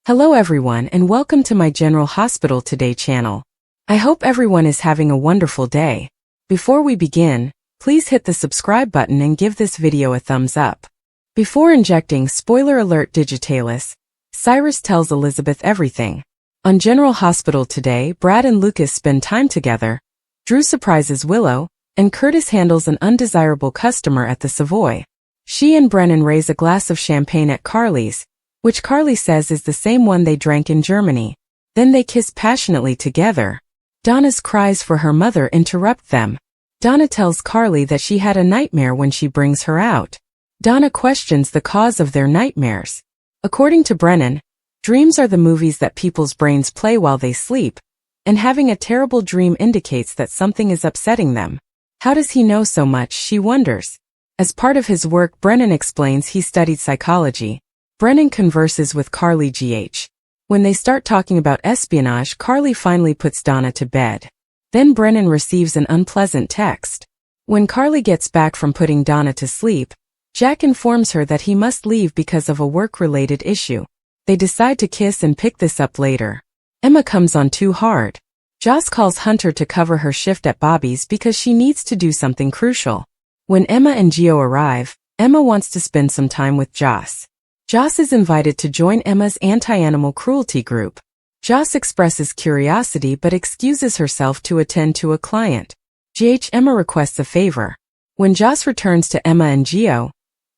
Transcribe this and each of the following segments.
Hello everyone and welcome to my General Hospital Today channel. I hope everyone is having a wonderful day. Before we begin, please hit the subscribe button and give this video a thumbs up. Before injecting, spoiler alert digitalis, Cyrus tells Elizabeth everything. On General Hospital Today, Brad and Lucas spend time together, Drew surprises Willow, and Curtis handles an undesirable customer at the Savoy. She and Brennan raise a glass of champagne at Carly's, which Carly says is the same one they drank in Germany. Then they kiss passionately together. Donna's cries for her mother interrupt them. Donna tells Carly that she had a nightmare when she brings her out. Donna questions the cause of their nightmares. According to Brennan, dreams are the movies that people's brains play while they sleep, and having a terrible dream indicates that something is upsetting them. How does he know so much, she wonders. As part of his work, Brennan explains he studied psychology. Brennan converses with Carly GH. When they start talking about espionage, Carly finally puts Donna to bed. Then Brennan receives an unpleasant text. When Carly gets back from putting Donna to sleep, Jack informs her that he must leave because of a work-related issue. They decide to kiss and pick this up later. Emma comes on too hard. Joss calls Hunter to cover her shift at Bobby's because she needs to do something crucial. When Emma and Gio arrive, Emma wants to spend some time with Joss. Joss is invited to join Emma's anti-animal cruelty group. Joss expresses curiosity but excuses herself to attend to a client. Emma requests a favor. When Joss returns to Emma and Gio,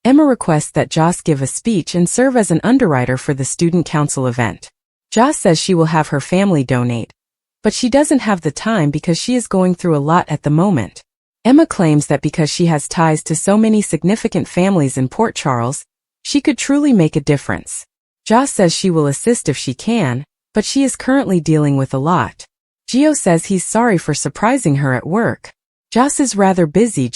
Emma requests that Joss give a speech and serve as an underwriter for the student council event. Joss says she will have her family donate, but she doesn't have the time because she is going through a lot at the moment. Emma claims that because she has ties to so many significant families in Port Charles, she could truly make a difference. Joss says she will assist if she can, but she is currently dealing with a lot. Gio says he's sorry for surprising her at work. Joss is rather busy.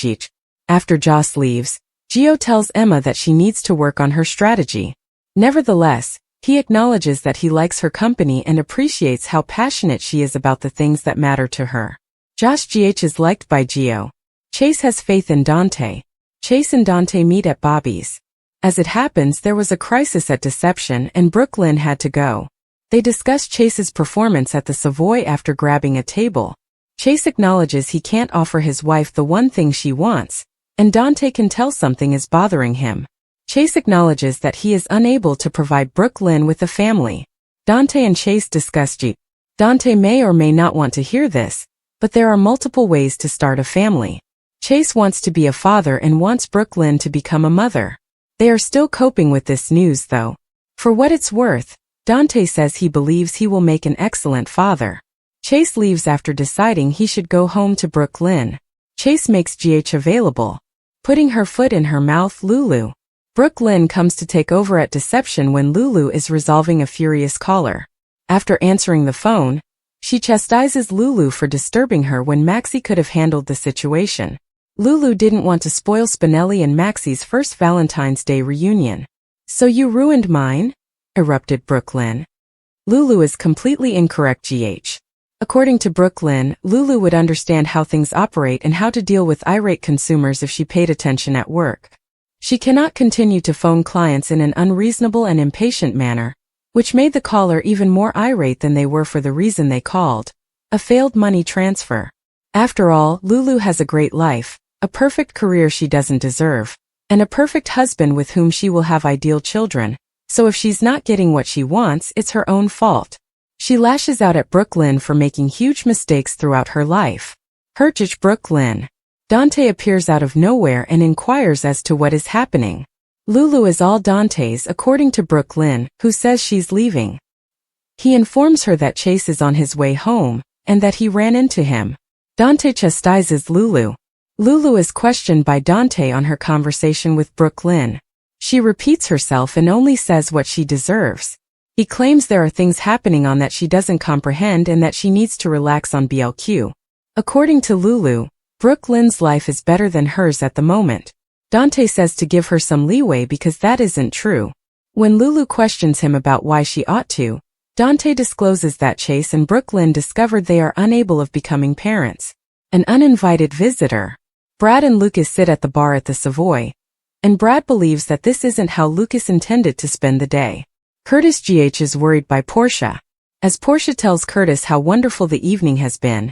After Joss leaves, Gio tells Emma that she needs to work on her strategy. Nevertheless, he acknowledges that he likes her company and appreciates how passionate she is about the things that matter to her. Josh GH is liked by Gio. Chase has faith in Dante. Chase and Dante meet at Bobby's. As it happens, there was a crisis at Deception and Brooklyn had to go. They discuss Chase's performance at the Savoy after grabbing a table. Chase acknowledges he can't offer his wife the one thing she wants, and Dante can tell something is bothering him. Chase acknowledges that he is unable to provide Brooklyn with a family. Dante and Chase discuss Dante may or may not want to hear this, but there are multiple ways to start a family. Chase wants to be a father and wants Brooklyn to become a mother. They are still coping with this news though. For what it's worth, Dante says he believes he will make an excellent father. Chase leaves after deciding he should go home to Brooklyn. Chase makes GH available. Putting her foot in her mouth, Lulu. Brooklyn comes to take over at Deception when Lulu is resolving a furious caller. After answering the phone, she chastises Lulu for disturbing her when Maxie could have handled the situation. Lulu didn't want to spoil Spinelli and Maxie's first Valentine's Day reunion. "So you ruined mine?" erupted Brooklyn. Lulu is completely incorrect. According to Brooklyn, Lulu would understand how things operate and how to deal with irate consumers if she paid attention at work. She cannot continue to phone clients in an unreasonable and impatient manner, which made the caller even more irate than they were for the reason they called: a failed money transfer. After all, Lulu has a great life, a perfect career she doesn't deserve, and a perfect husband with whom she will have ideal children, so if she's not getting what she wants, it's her own fault. She lashes out at Brooklyn for making huge mistakes throughout her life. Hurtich Brooklyn. Dante appears out of nowhere and inquires as to what is happening. Lulu is all Dante's according to Brooklyn, who says she's leaving. He informs her that Chase is on his way home, and that he ran into him. Dante chastises Lulu. Lulu is questioned by Dante on her conversation with Brooklyn. She repeats herself and only says what she deserves. He claims there are things happening on that she doesn't comprehend and that she needs to relax on BLQ. According to Lulu, Brooklyn's life is better than hers at the moment. Dante says to give her some leeway because that isn't true. When Lulu questions him about why she ought to, Dante discloses that Chase and Brooklyn discovered they are unable of becoming parents. An uninvited visitor. Brad and Lucas sit at the bar at the Savoy, and Brad believes that this isn't how Lucas intended to spend the day. Curtis GH is worried by Portia. As Portia tells Curtis how wonderful the evening has been,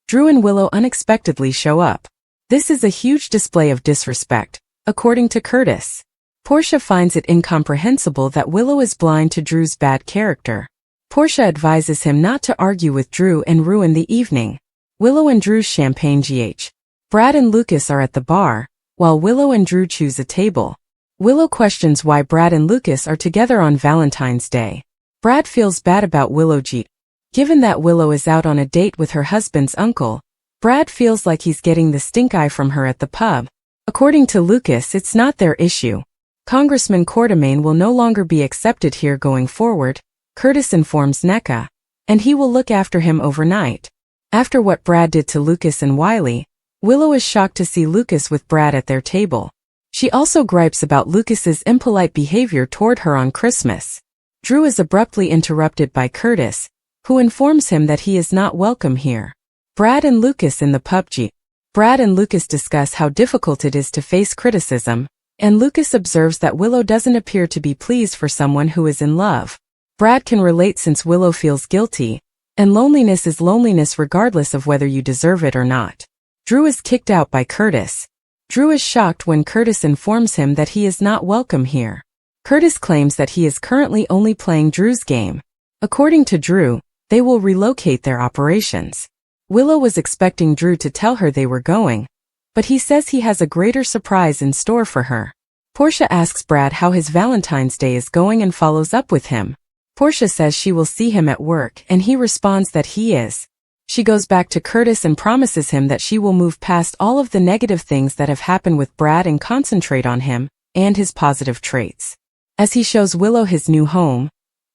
Drew and Willow unexpectedly show up. This is a huge display of disrespect, according to Curtis. Portia finds it incomprehensible that Willow is blind to Drew's bad character. Portia advises him not to argue with Drew and ruin the evening. Willow and Drew's champagne GH. Brad and Lucas are at the bar, while Willow and Drew choose a table. Willow questions why Brad and Lucas are together on Valentine's Day. Brad feels bad about Willow GH. Given that Willow is out on a date with her husband's uncle, Brad feels like he's getting the stink eye from her at the pub. According to Lucas, it's not their issue. Congressman Quartermain will no longer be accepted here going forward, Curtis informs NECA, and he will look after him overnight. After what Brad did to Lucas and Wiley, Willow is shocked to see Lucas with Brad at their table. She also gripes about Lucas's impolite behavior toward her on Christmas. Drew is abruptly interrupted by Curtis, who informs him that he is not welcome here. Brad and Lucas in the pub GH. Brad and Lucas discuss how difficult it is to face criticism, and Lucas observes that Willow doesn't appear to be pleased for someone who is in love. Brad can relate since Willow feels guilty, and loneliness is loneliness regardless of whether you deserve it or not. Drew is kicked out by Curtis. Drew is shocked when Curtis informs him that he is not welcome here. Curtis claims that he is currently only playing Drew's game. According to Drew, they will relocate their operations. Willow was expecting Drew to tell her they were going, but he says he has a greater surprise in store for her. Portia asks Brad how his Valentine's Day is going and follows up with him. Portia says she will see him at work and he responds that he is. She goes back to Curtis and promises him that she will move past all of the negative things that have happened with Brad and concentrate on him and his positive traits. As he shows Willow his new home,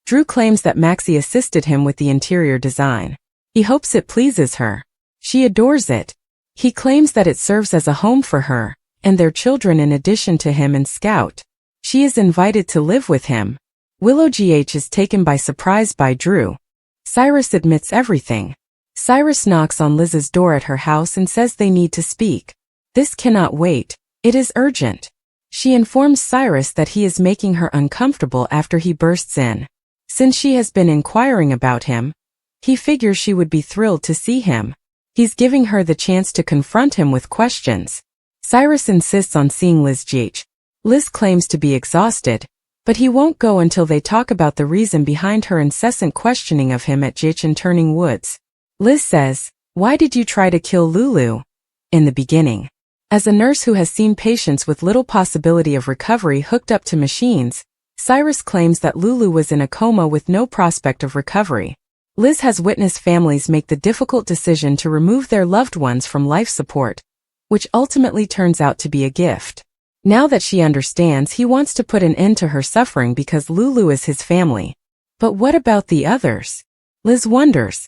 Drew claims that Maxie assisted him with the interior design. He hopes it pleases her. She adores it. He claims that it serves as a home for her and their children in addition to him and Scout. She is invited to live with him. Willow GH is taken by surprise by Drew. Cyrus admits everything. Cyrus knocks on Liz's door at her house and says they need to speak. This cannot wait. It is urgent. She informs Cyrus that he is making her uncomfortable after he bursts in. Since she has been inquiring about him, he figures she would be thrilled to see him. He's giving her the chance to confront him with questions. Cyrus insists on seeing Liz GH. Liz claims to be exhausted, but he won't go until they talk about the reason behind her incessant questioning of him at GH and Turning Woods. Liz says, "Why did you try to kill Lulu?" In the beginning. As a nurse who has seen patients with little possibility of recovery hooked up to machines, Cyrus claims that Lulu was in a coma with no prospect of recovery. Liz has witnessed families make the difficult decision to remove their loved ones from life support, which ultimately turns out to be a gift. Now that she understands, he wants to put an end to her suffering because Lulu is his family. But what about the others? Liz wonders.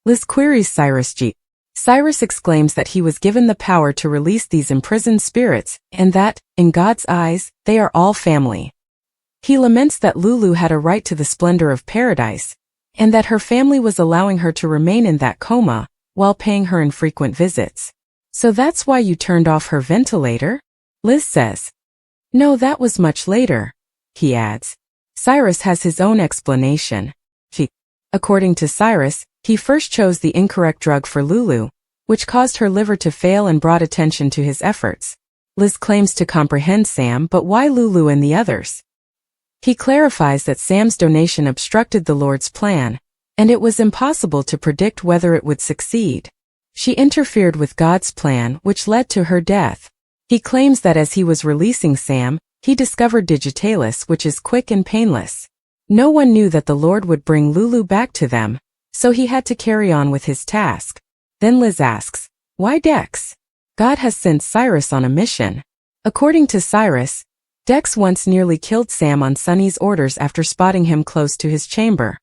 Liz queries Cyrus GH. Cyrus exclaims that he was given the power to release these imprisoned spirits, and that, in God's eyes, they are all family. He laments that Lulu had a right to the splendor of paradise, and that her family was allowing her to remain in that coma, while paying her infrequent visits. "So that's why you turned off her ventilator?" Liz says. "No, that was much later," he adds. Cyrus has his own explanation. According to Cyrus, he first chose the incorrect drug for Lulu, which caused her liver to fail and brought attention to his efforts. Liz claims to comprehend Sam, but why Lulu and the others? He clarifies that Sam's donation obstructed the Lord's plan, and it was impossible to predict whether it would succeed. She interfered with God's plan, which led to her death. He claims that as he was releasing Sam, he discovered Digitalis, which is quick and painless. No one knew that the Lord would bring Lulu back to them, so he had to carry on with his task. Then Liz asks, "Why Dex?" God has sent Cyrus on a mission. According to Cyrus, Dex once nearly killed Sam on Sonny's orders after spotting him close to his chamber.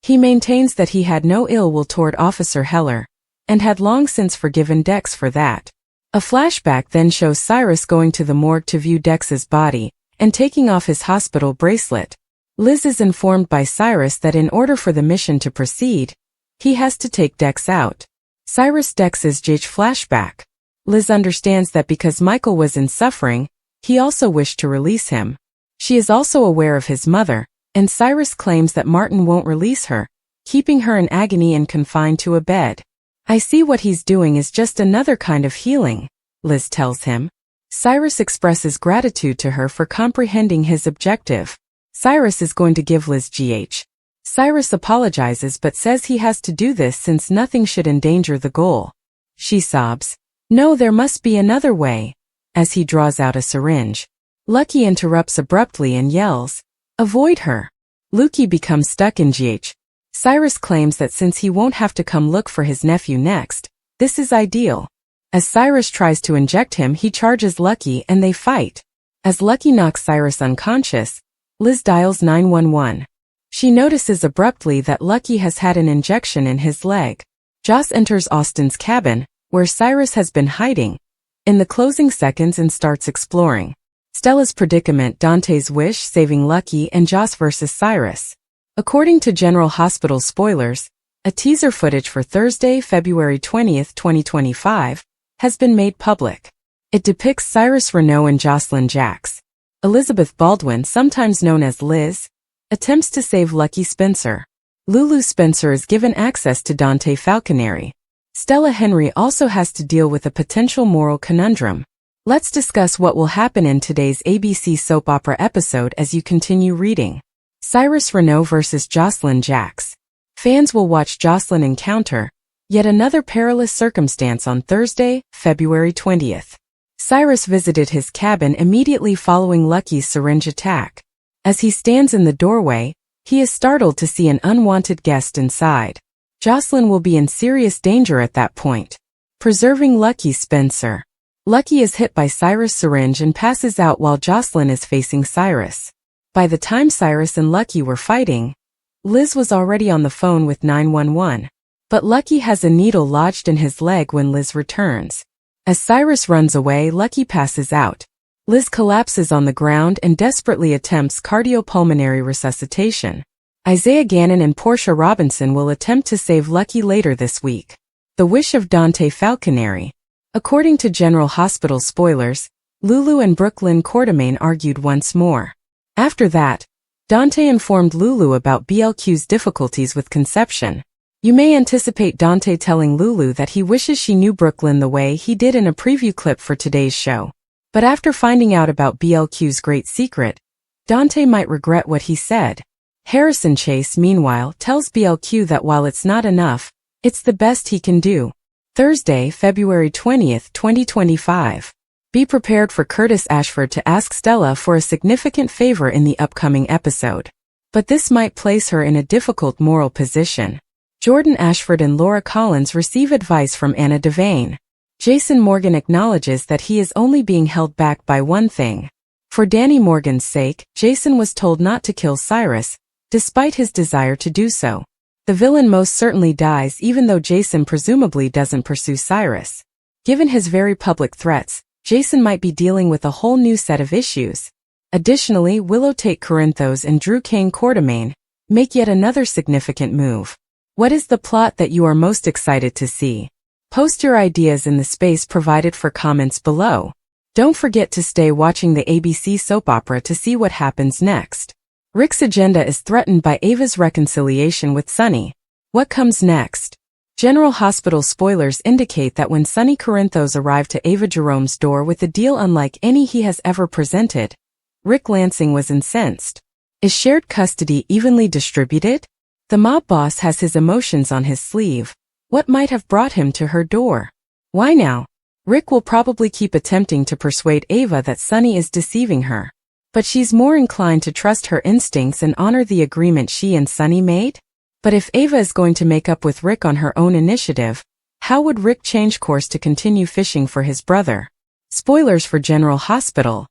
He maintains that he had no ill will toward Officer Heller, and had long since forgiven Dex for that. A flashback then shows Cyrus going to the morgue to view Dex's body, and taking off his hospital bracelet. Liz is informed by Cyrus that in order for the mission to proceed, he has to take Dex out. Cyrus Dex's GH flashback. Liz understands that because Michael was in suffering, he also wished to release him. She is also aware of his mother, and Cyrus claims that Martin won't release her, keeping her in agony and confined to a bed. I see what he's doing is just another kind of healing, Liz tells him. Cyrus expresses gratitude to her for comprehending his objective. Cyrus is going to give Liz GH. Cyrus apologizes but says he has to do this since nothing should endanger the goal. She sobs, "No, there must be another way," as he draws out a syringe. Lucky interrupts abruptly and yells, "Avoid her." Lucky becomes stuck in GH. Cyrus claims that since he won't have to come look for his nephew next, this is ideal. As Cyrus tries to inject him, he charges Lucky and they fight. As Lucky knocks Cyrus unconscious, Liz dials 911. She notices abruptly that Lucky has had an injection in his leg. Joss enters Austin's cabin, where Cyrus has been hiding, in the closing seconds and starts exploring. Stella's predicament, Dante's wish, saving Lucky, and Joss versus Cyrus. According to General Hospital spoilers, a teaser footage for Thursday, February 20th, 2025, has been made public. It depicts Cyrus Renault and Jocelyn Jacks. Elizabeth Baldwin, sometimes known as Liz, attempts to save Lucky Spencer. Lulu Spencer is given access to Dante Falconeri. Stella Henry also has to deal with a potential moral conundrum. Let's discuss what will happen in today's ABC soap opera episode as you continue reading. Cyrus Renault versus Jocelyn Jacks. Fans will watch Jocelyn encounter yet another perilous circumstance on Thursday, February 20th. Cyrus visited his cabin immediately following Lucky's syringe attack. As he stands in the doorway, he is startled to see an unwanted guest inside. Jocelyn will be in serious danger at that point. Preserving Lucky Spencer. Lucky is hit by Cyrus' syringe and passes out while Jocelyn is facing Cyrus. By the time Cyrus and Lucky were fighting, Liz was already on the phone with 911. But Lucky has a needle lodged in his leg when Liz returns. As Cyrus runs away, Lucky passes out. Liz collapses on the ground and desperately attempts cardiopulmonary resuscitation. Isaiah Gannon and Portia Robinson will attempt to save Lucky later this week. The wish of Dante Falconeri. According to General Hospital spoilers, Lulu and Brooklyn Quartermain argued once more. After that, Dante informed Lulu about BLQ's difficulties with conception. You may anticipate Dante telling Lulu that he wishes she knew Brooklyn the way he did in a preview clip for today's show. But after finding out about BLQ's great secret, Dante might regret what he said. Harrison Chase, meanwhile, tells BLQ that while it's not enough, it's the best he can do. Thursday, February 20th, 2025. Be prepared for Curtis Ashford to ask Stella for a significant favor in the upcoming episode. But this might place her in a difficult moral position. Jordan Ashford and Laura Collins receive advice from Anna Devane. Jason Morgan acknowledges that he is only being held back by one thing. For Danny Morgan's sake, Jason was told not to kill Cyrus, despite his desire to do so. The villain most certainly dies even though Jason presumably doesn't pursue Cyrus. Given his very public threats, Jason might be dealing with a whole new set of issues. Additionally, Willow Tate Corinthos and Drew Kane Quartermain make yet another significant move. What is the plot that you are most excited to see? Post your ideas in the space provided for comments below. Don't forget to stay watching the ABC soap opera to see what happens next. Rick's agenda is threatened by Ava's reconciliation with Sonny. What comes next? General Hospital spoilers indicate that when Sonny Corinthos arrived to Ava Jerome's door with a deal unlike any he has ever presented, Rick Lansing was incensed. Is shared custody evenly distributed? The mob boss has his emotions on his sleeve. What might have brought him to her door? Why now? Rick will probably keep attempting to persuade Ava that Sonny is deceiving her. But she's more inclined to trust her instincts and honor the agreement she and Sonny made? But if Ava is going to make up with Rick on her own initiative, how would Rick change course to continue fishing for his brother? Spoilers for General Hospital.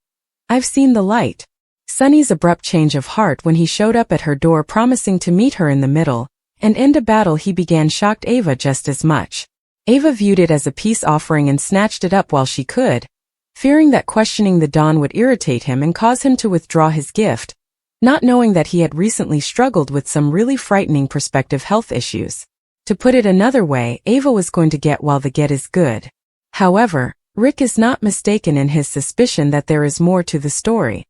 I've seen the light. Sonny's abrupt change of heart when he showed up at her door promising to meet her in the middle and end a battle he began shocked Ava just as much. Ava viewed it as a peace offering and snatched it up while she could, fearing that questioning the Don would irritate him and cause him to withdraw his gift, not knowing that he had recently struggled with some really frightening prospective health issues. To put it another way, Ava was going to get while the get is good. However, Rick is not mistaken in his suspicion that there is more to the story.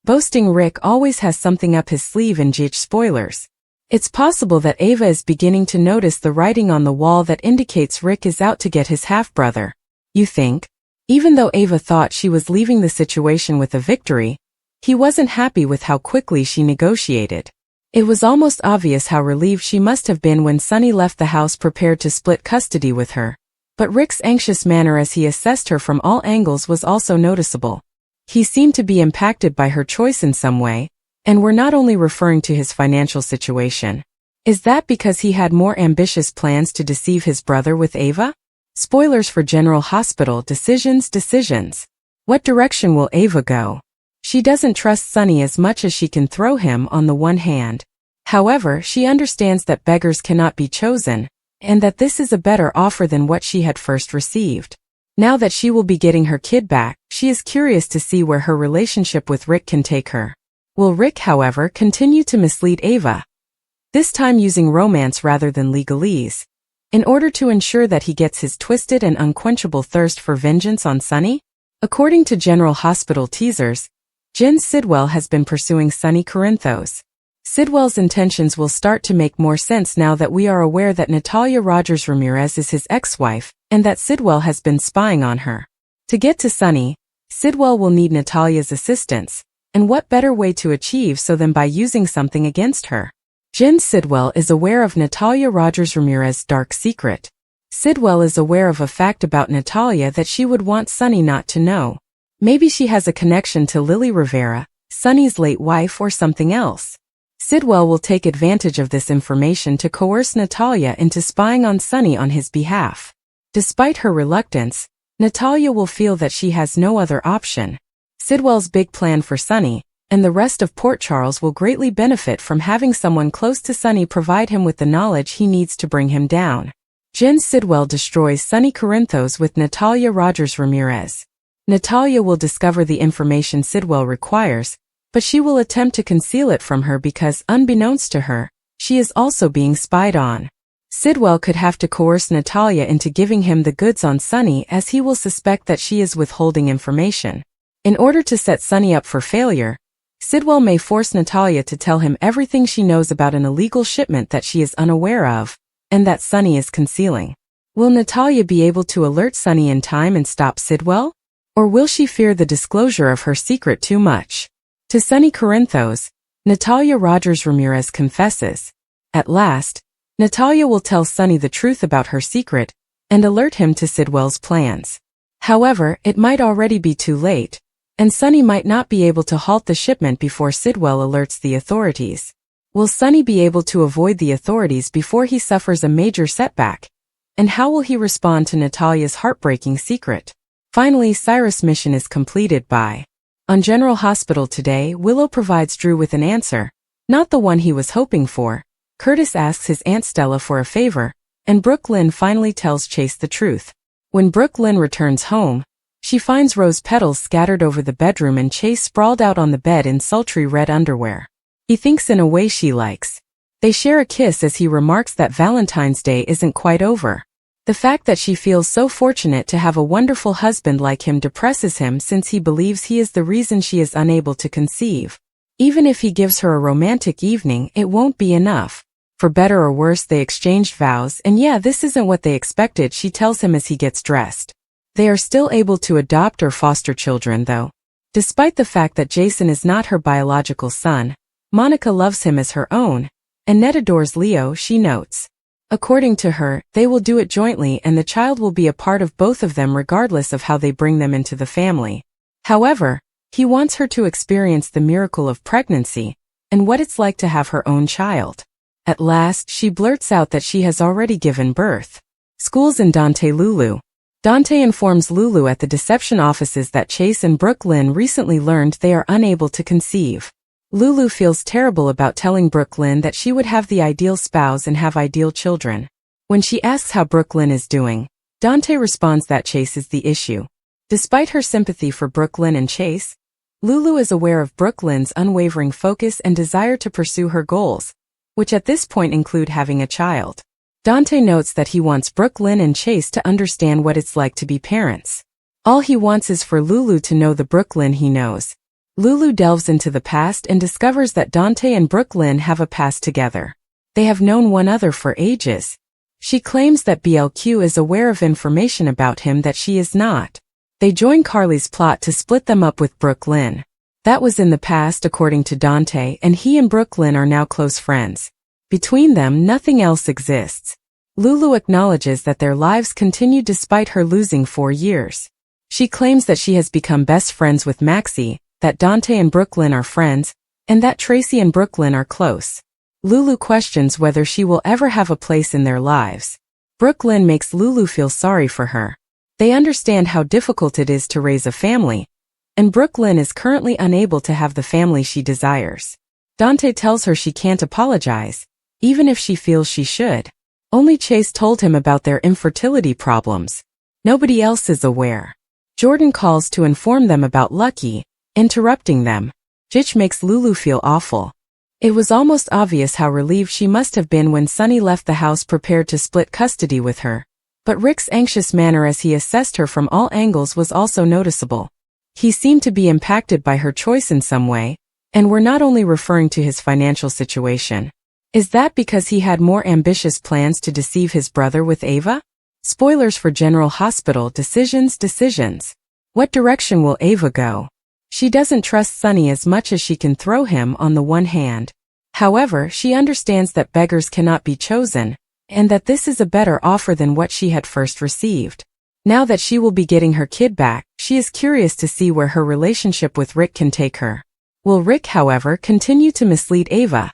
Boasting Rick always has something up his sleeve in JH spoilers. It's possible that Ava is beginning to notice the writing on the wall that indicates Rick is out to get his half-brother. You think? Even though Ava thought she was leaving the situation with a victory, he wasn't happy with how quickly she negotiated. It was almost obvious how relieved she must have been when Sonny left the house prepared to split custody with her. But Rick's anxious manner as he assessed her from all angles was also noticeable. He seemed to be impacted by her choice in some way, and we're not only referring to his financial situation. Is that because he had more ambitious plans to deceive his brother with Ava? Spoilers for General Hospital decisions. What direction will Ava go? She doesn't trust Sonny as much as she can throw him on the one hand. However, she understands that beggars cannot be chosen, and that this is a better offer than what she had first received. Now that she will be getting her kid back, she is curious to see where her relationship with Rick can take her. Will Rick, however, continue to mislead Ava? This time using romance rather than legalese, in order to ensure that he gets his twisted and unquenchable thirst for vengeance on Sonny? According to General Hospital teasers, Jen Sidwell has been pursuing Sonny Corinthos. Sidwell's intentions will start to make more sense now that we are aware that Natalia Rogers Ramirez is his ex-wife, and that Sidwell has been spying on her. To get to Sonny, Sidwell will need Natalia's assistance, and what better way to achieve so than by using something against her? Jen Sidwell is aware of Natalia Rogers Ramirez's dark secret. Sidwell is aware of a fact about Natalia that she would want Sonny not to know. Maybe she has a connection to Lily Rivera, Sonny's late wife, or something else. Sidwell will take advantage of this information to coerce Natalia into spying on Sonny on his behalf. Despite her reluctance, Natalia will feel that she has no other option. Sidwell's big plan for Sonny, and the rest of Port Charles will greatly benefit from having someone close to Sonny provide him with the knowledge he needs to bring him down. Jen Sidwell destroys Sonny Corinthos with Natalia Rogers Ramirez. Natalia will discover the information Sidwell requires, but she will attempt to conceal it from her because, unbeknownst to her, she is also being spied on. Sidwell could have to coerce Natalia into giving him the goods on Sonny, as he will suspect that she is withholding information. In order to set Sonny up for failure, Sidwell may force Natalia to tell him everything she knows about an illegal shipment that she is unaware of, and that Sonny is concealing. Will Natalia be able to alert Sonny in time and stop Sidwell? Or will she fear the disclosure of her secret too much? To Sonny Corinthos, Natalia Rogers Ramirez confesses. At last, Natalia will tell Sonny the truth about her secret, and alert him to Sidwell's plans. However, it might already be too late, and Sonny might not be able to halt the shipment before Sidwell alerts the authorities. Will Sonny be able to avoid the authorities before he suffers a major setback? And how will he respond to Natalia's heartbreaking secret? Finally, Cyrus' mission is completed by. On General Hospital today, Willow provides Drew with an answer, not the one he was hoping for. Curtis asks his Aunt Stella for a favor, and Brooke Lynn finally tells Chase the truth. When Brooke Lynn returns home, she finds rose petals scattered over the bedroom and Chase sprawled out on the bed in sultry red underwear. He thinks in a way she likes. They share a kiss as he remarks that Valentine's Day isn't quite over. The fact that she feels so fortunate to have a wonderful husband like him depresses him, since he believes he is the reason she is unable to conceive. Even if he gives her a romantic evening, it won't be enough. For better or worse, they exchanged vows, and yeah, this isn't what they expected, she tells him as he gets dressed. They are still able to adopt or foster children, though. Despite the fact that Jason is not her biological son, Monica loves him as her own, and Ned adores Leo, she notes. According to her, they will do it jointly and the child will be a part of both of them regardless of how they bring them into the family. However, he wants her to experience the miracle of pregnancy, and what it's like to have her own child. At last, she blurts out that she has already given birth. Schools in Dante Lulu. Dante informs Lulu at the deception offices that Chase and Brooke Lynn recently learned they are unable to conceive. Lulu feels terrible about telling Brooke Lynn that she would have the ideal spouse and have ideal children. When she asks how Brooke Lynn is doing, Dante responds that Chase is the issue. Despite her sympathy for Brooke Lynn and Chase, Lulu is aware of Brooke Lynn's unwavering focus and desire to pursue her goals, which at this point include having a child. Dante notes that he wants Brooke Lynn and Chase to understand what it's like to be parents. All he wants is for Lulu to know the Brooke Lynn he knows. Lulu delves into the past and discovers that Dante and Brooklyn have a past together. They have known one another for ages. She claims that BLQ is aware of information about him that she is not. They join Carly's plot to split them up with Brooklyn. That was in the past according to Dante, and he and Brooklyn are now close friends. Between them, nothing else exists. Lulu acknowledges that their lives continue despite her losing 4 years. She claims that she has become best friends with Maxie, that Dante and Brooklyn are friends, and that Tracy and Brooklyn are close. Lulu questions whether she will ever have a place in their lives. Brooklyn makes Lulu feel sorry for her. They understand how difficult it is to raise a family, and Brooklyn is currently unable to have the family she desires. Dante tells her she can't apologize, even if she feels she should. Only Chase told him about their infertility problems. Nobody else is aware. Jordan calls to inform them about Lucky, interrupting them. Jitch makes Lulu feel awful. It was almost obvious how relieved she must have been when Sonny left the house prepared to split custody with her. But Rick's anxious manner as he assessed her from all angles was also noticeable. He seemed to be impacted by her choice in some way, and were not only referring to his financial situation. Is that because he had more ambitious plans to deceive his brother with Ava? Spoilers for General Hospital decisions. What direction will Ava go? She doesn't trust Sonny as much as she can throw him on the one hand. However, she understands that beggars cannot be chosen, and that this is a better offer than what she had first received. Now that she will be getting her kid back, she is curious to see where her relationship with Rick can take her. Will Rick, however, continue to mislead Ava?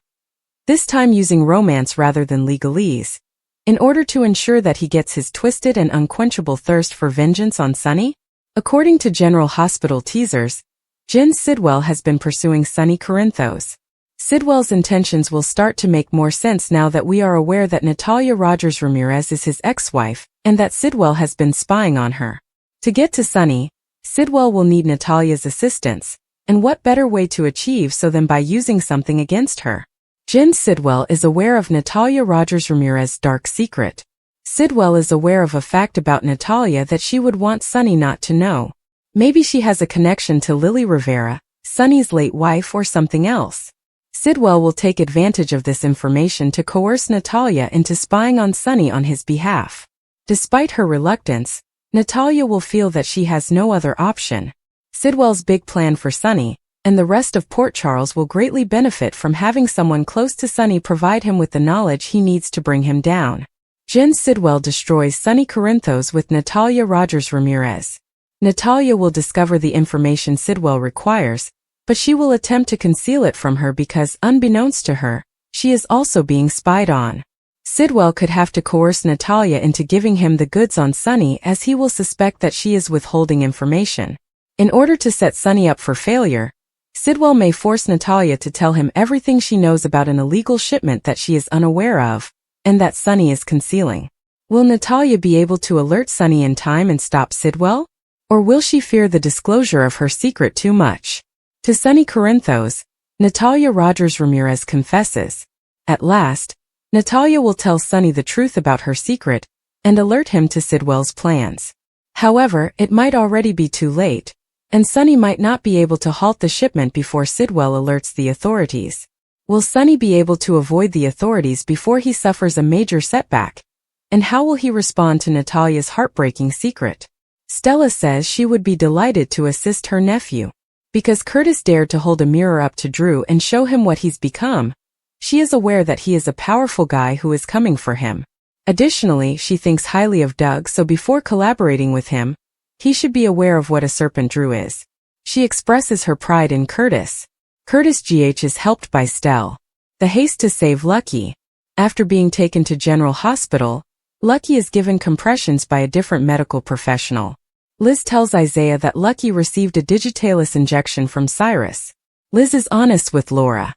This time using romance rather than legalese, in order to ensure that he gets his twisted and unquenchable thirst for vengeance on Sonny? According to General Hospital teasers, Jen Sidwell has been pursuing Sonny Corinthos. Sidwell's intentions will start to make more sense now that we are aware that Natalia Rogers Ramirez is his ex-wife, and that Sidwell has been spying on her. To get to Sonny, Sidwell will need Natalia's assistance, and what better way to achieve so than by using something against her? Jen Sidwell is aware of Natalia Rogers Ramirez's dark secret. Sidwell is aware of a fact about Natalia that she would want Sonny not to know. Maybe she has a connection to Lily Rivera, Sonny's late wife, or something else. Sidwell will take advantage of this information to coerce Natalia into spying on Sonny on his behalf. Despite her reluctance, Natalia will feel that she has no other option. Sidwell's big plan for Sonny, and the rest of Port Charles will greatly benefit from having someone close to Sonny provide him with the knowledge he needs to bring him down. Jen Sidwell destroys Sonny Corinthos with Natalia Rogers Ramirez. Natalia will discover the information Sidwell requires, but she will attempt to conceal it from her because, unbeknownst to her, she is also being spied on. Sidwell could have to coerce Natalia into giving him the goods on Sonny, as he will suspect that she is withholding information. In order to set Sonny up for failure, Sidwell may force Natalia to tell him everything she knows about an illegal shipment that she is unaware of, and that Sonny is concealing. Will Natalia be able to alert Sonny in time and stop Sidwell? Or will she fear the disclosure of her secret too much? To Sonny Corinthos, Natalia Rogers Ramirez confesses. At last, Natalia will tell Sonny the truth about her secret, and alert him to Sidwell's plans. However, it might already be too late, and Sonny might not be able to halt the shipment before Sidwell alerts the authorities. Will Sonny be able to avoid the authorities before he suffers a major setback? And how will he respond to Natalia's heartbreaking secret? Stella says she would be delighted to assist her nephew. Because Curtis dared to hold a mirror up to Drew and show him what he's become, she is aware that he is a powerful guy who is coming for him. Additionally, she thinks highly of Doug, so before collaborating with him, he should be aware of what a serpent Drew is. She expresses her pride in Curtis. Curtis GH is helped by Stell. The haste to save Lucky. After being taken to General Hospital, Lucky is given compressions by a different medical professional. Liz tells Isaiah that Lucky received a digitalis injection from Cyrus. Liz is honest with Laura.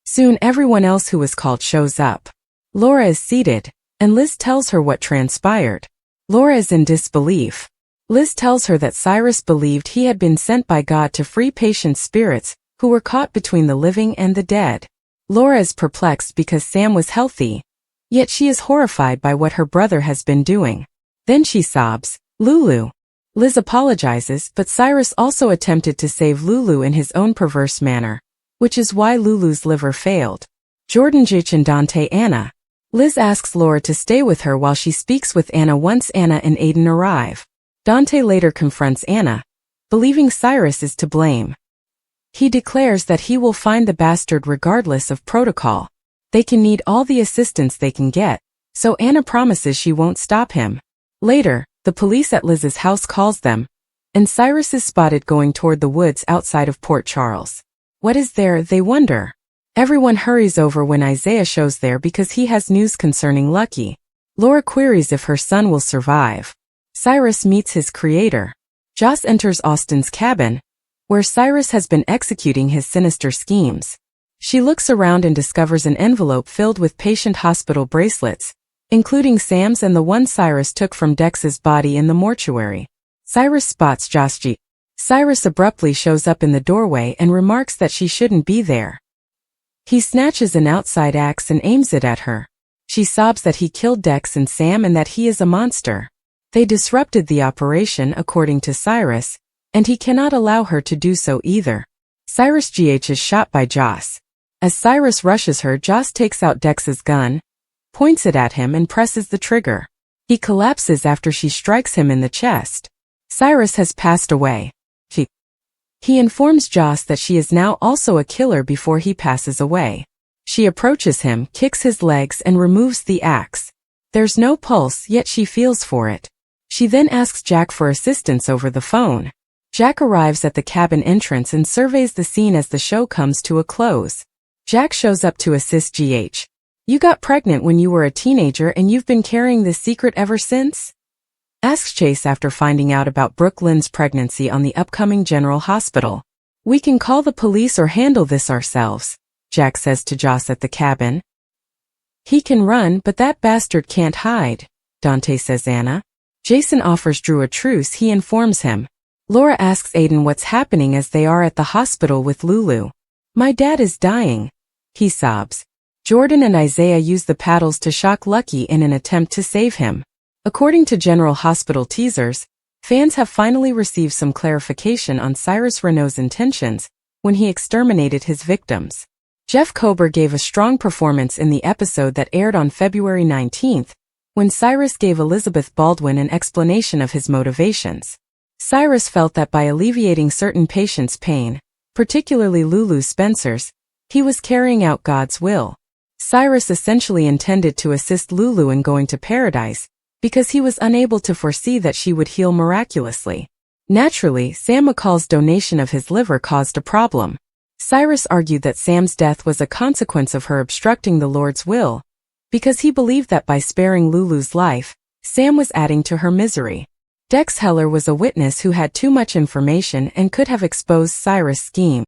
Soon everyone else who was called shows up. Laura is seated, and Liz tells her what transpired. Laura is in disbelief. Liz tells her that Cyrus believed he had been sent by God to free patients' spirits, who were caught between the living and the dead. Laura is perplexed because Sam was healthy, yet she is horrified by what her brother has been doing. Then she sobs, "Lulu. Liz apologizes, but Cyrus also attempted to save Lulu in his own perverse manner, which is why Lulu's liver failed. Jordan, Jich, and Dante, Anna. Liz asks Laura to stay with her while she speaks with Anna once Anna and Aiden arrive. Dante later confronts Anna, believing Cyrus is to blame. He declares that he will find the bastard regardless of protocol. They can need all the assistance they can get, so Anna promises she won't stop him. Later, the police at Liz's house calls them, and Cyrus is spotted going toward the woods outside of Port Charles. What is there, they wonder. Everyone hurries over when Isaiah shows there because he has news concerning Lucky. Laura queries if her son will survive. Cyrus meets his creator. Joss enters Austin's cabin, where Cyrus has been executing his sinister schemes. She looks around and discovers an envelope filled with patient hospital bracelets, including Sam's and the one Cyrus took from Dex's body in the mortuary. Cyrus spots Joss. Cyrus abruptly shows up in the doorway and remarks that she shouldn't be there. He snatches an outside axe and aims it at her. She sobs that he killed Dex and Sam and that he is a monster. They disrupted the operation, according to Cyrus, and he cannot allow her to do so either. Cyrus is shot by Joss. As Cyrus rushes her, Joss takes out Dex's gun, points it at him and presses the trigger. He collapses after she strikes him in the chest. Cyrus has passed away. He informs Joss that she is now also a killer before he passes away. She approaches him, kicks his legs and removes the axe. There's no pulse, yet she feels for it. She then asks Jack for assistance over the phone. Jack arrives at the cabin entrance and surveys the scene as the show comes to a close. Jack shows up to assist GH. You got pregnant when you were a teenager and you've been carrying this secret ever since? Asks Chase after finding out about Brooke Lynn's pregnancy on the upcoming General Hospital. We can call the police or handle this ourselves, Jack says to Joss at the cabin. He can run, but that bastard can't hide, Dante says Anna. Jason offers Drew a truce, he informs him. Laura asks Aiden what's happening as they are at the hospital with Lulu. My dad is dying, he sobs. Jordan and Isaiah use the paddles to shock Lucky in an attempt to save him. According to General Hospital teasers, fans have finally received some clarification on Cyrus Renault's intentions when he exterminated his victims. Jeff Kober gave a strong performance in the episode that aired on February 19th, when Cyrus gave Elizabeth Baldwin an explanation of his motivations. Cyrus felt that by alleviating certain patients' pain, particularly Lulu Spencer's, he was carrying out God's will. Cyrus essentially intended to assist Lulu in going to paradise, because he was unable to foresee that she would heal miraculously. Naturally, Sam McCall's donation of his liver caused a problem. Cyrus argued that Sam's death was a consequence of her obstructing the Lord's will, because he believed that by sparing Lulu's life, Sam was adding to her misery. Dex Heller was a witness who had too much information and could have exposed Cyrus' scheme.